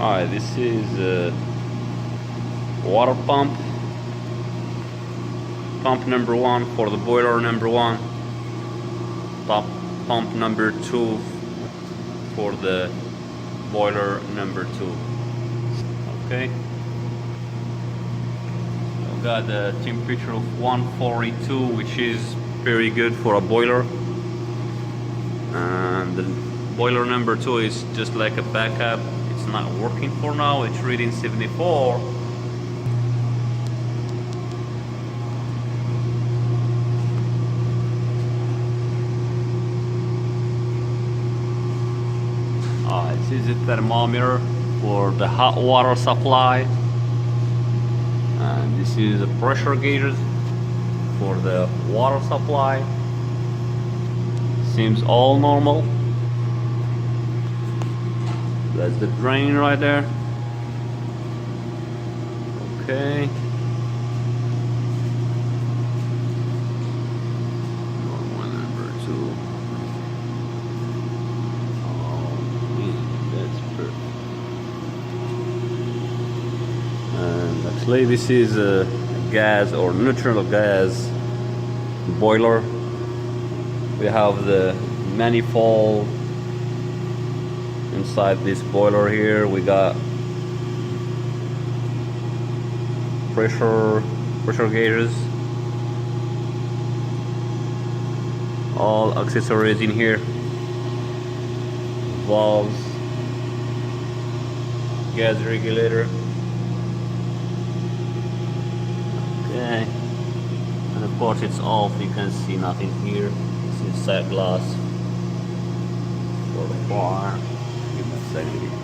Alright, this is a water pump. Pump number 1 for the boiler number 1. Pump number 2 for the boiler number 2. Okay. I've got a temperature of 142, which is very good for a boiler. And the boiler number 2 is just like a backup. It's not working for now. It's reading 74. This is a thermometer for the hot water supply, and this is a pressure gauge for the water supply. Seems all normal. That's the drain right there. Okay. Normal number 2. Oh, that's perfect. And actually, this is a gas or natural gas boiler. We have the manifold inside this boiler here. We got pressure gauges, all accessories in here, valves, gas regulator. Okay, and of course it's off. You can see nothing here. It's inside glass for the bar. Give me a second.